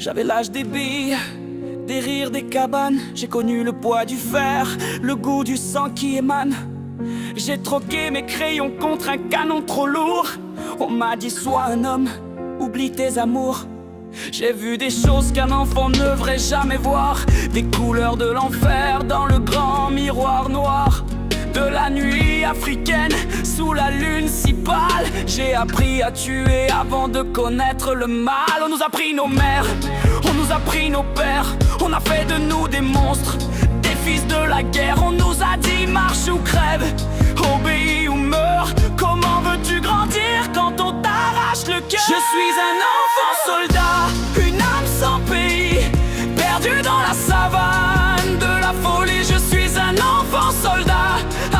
J'avais l'âge des billes, des rires, des cabanes. J'ai connu le poids du fer, le goût du sang qui émane. J'ai troqué mes crayons contre un canon trop lourd. On m'a dit sois un homme, oublie tes amours. J'ai vu des choses qu'un enfant ne devrait jamais voir. Des couleurs de l'enfer dans le grand miroir noir de la nuit africaine, sous la lune si pâle. J'ai appris à tuer avant de connaître le mal. On nous a pris nos mères, on nous a pris nos pères. On a fait de nous des monstres, des fils de la guerre. On nous a dit marche ou crève, obéis ou meurs. Comment veux-tu grandir quand on t'arrache le cœur? Je suis un enfant soldat, une âme sans pays, perdu dans la savane de la folie. Je suis un enfant soldat,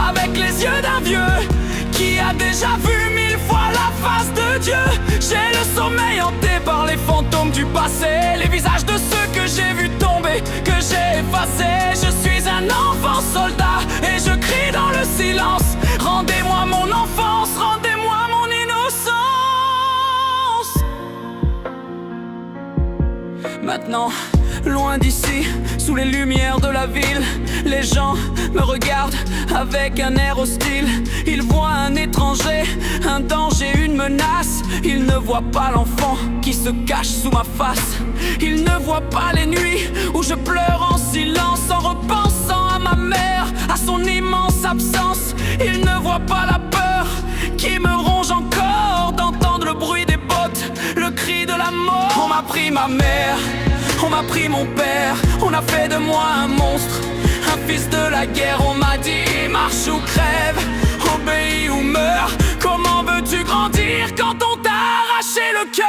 avec les yeux d'un vieux qui a déjà vu 1000 fois la face de Dieu. J'ai le sommeil hanté par les fantômes du passé, les visages de ceux que j'ai vus tomber, que j'ai effacés. Je suis un enfant soldat et je crie dans le silence. Rendez-moi mon enfance, rendez-moi mon innocence. Maintenant, loin d'ici, sous les lumières de la ville, les gens me regardent avec un air hostile. Ils voient un étranger, un danger, une menace. Ils ne voient pas l'enfant qui se cache sous ma face. Ils ne voient pas les nuits où je pleure en silence, en repensant à ma mère, à son immense absence. Ils ne voient pas la peur qui me ronge encore d'entendre le bruit des bottes, le cri de la mort. On m'a pris ma mère, on m'a pris mon père, on a fait de moi un monstre, un fils de la guerre. On m'a dit marche ou crève, obéis ou meurs. Comment veux-tu grandir quand on t'a arraché le cœur?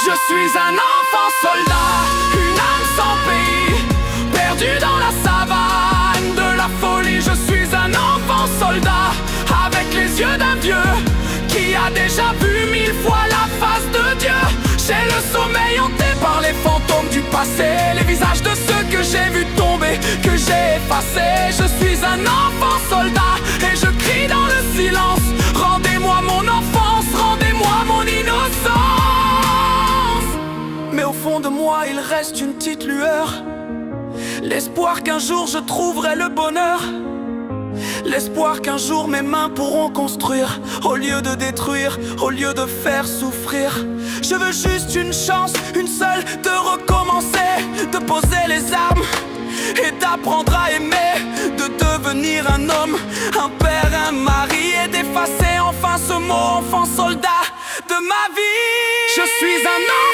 Je suis un enfant soldat, une âme sans pays, perdu dans la savane de la folie. Je suis un enfant soldat, avec les yeux d'un vieux qui a déjà vu 1000 fois la face de Dieu. J'ai le sommeil hanté par les fantômes du passé, les visages de ceux que j'ai vus tomber, que j'ai effacés. Je suis un enfant soldat et je crie dans le silence. Rendez-moi mon enfance, rendez-moi mon innocence. Mais au fond de moi il reste une petite lueur, l'espoir qu'un jour je trouverai le bonheur. L'espoir qu'un jour mes mains pourront construire, au lieu de détruire, au lieu de faire souffrir. Je veux juste une chance, une seule, de recommencer, de poser les armes et d'apprendre à aimer, de devenir un homme, un père, un mari, et d'effacer enfin ce mot enfant soldat de ma vie. Je suis un homme